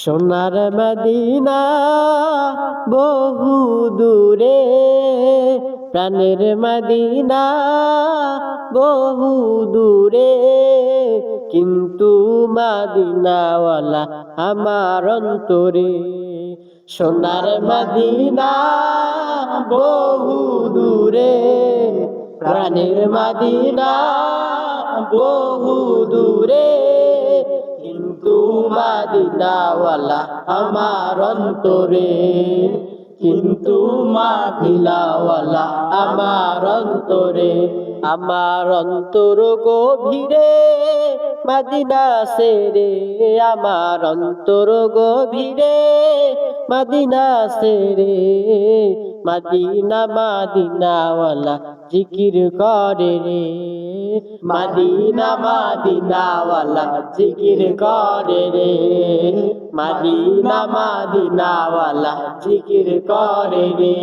সোনার মদিনা বহু দূরে, প্রাণের মদিনা বহু দূরে, কিন্তু মদিনাওয়ালা আমার অন্তরে। সোনার মদিনা বহু দূরে, প্রাণের মদিনা বহু দূরে, কিন্তু মদিনাওয়ালা আমার অন্তরে, কিন্তু মদিনাওয়ালা আমার অন্তরে। আমার অন্তর গভীরে মদিনা সেরে, আমার অন্তর গভীরে মদিনা সেরে, মদিনা মদিনাওয়ালা জিকির করে রে, মদিনা মদিনাওয়ালা জিকির করে রে, মদিনা মদিনাওয়ালা জিকির করে রে।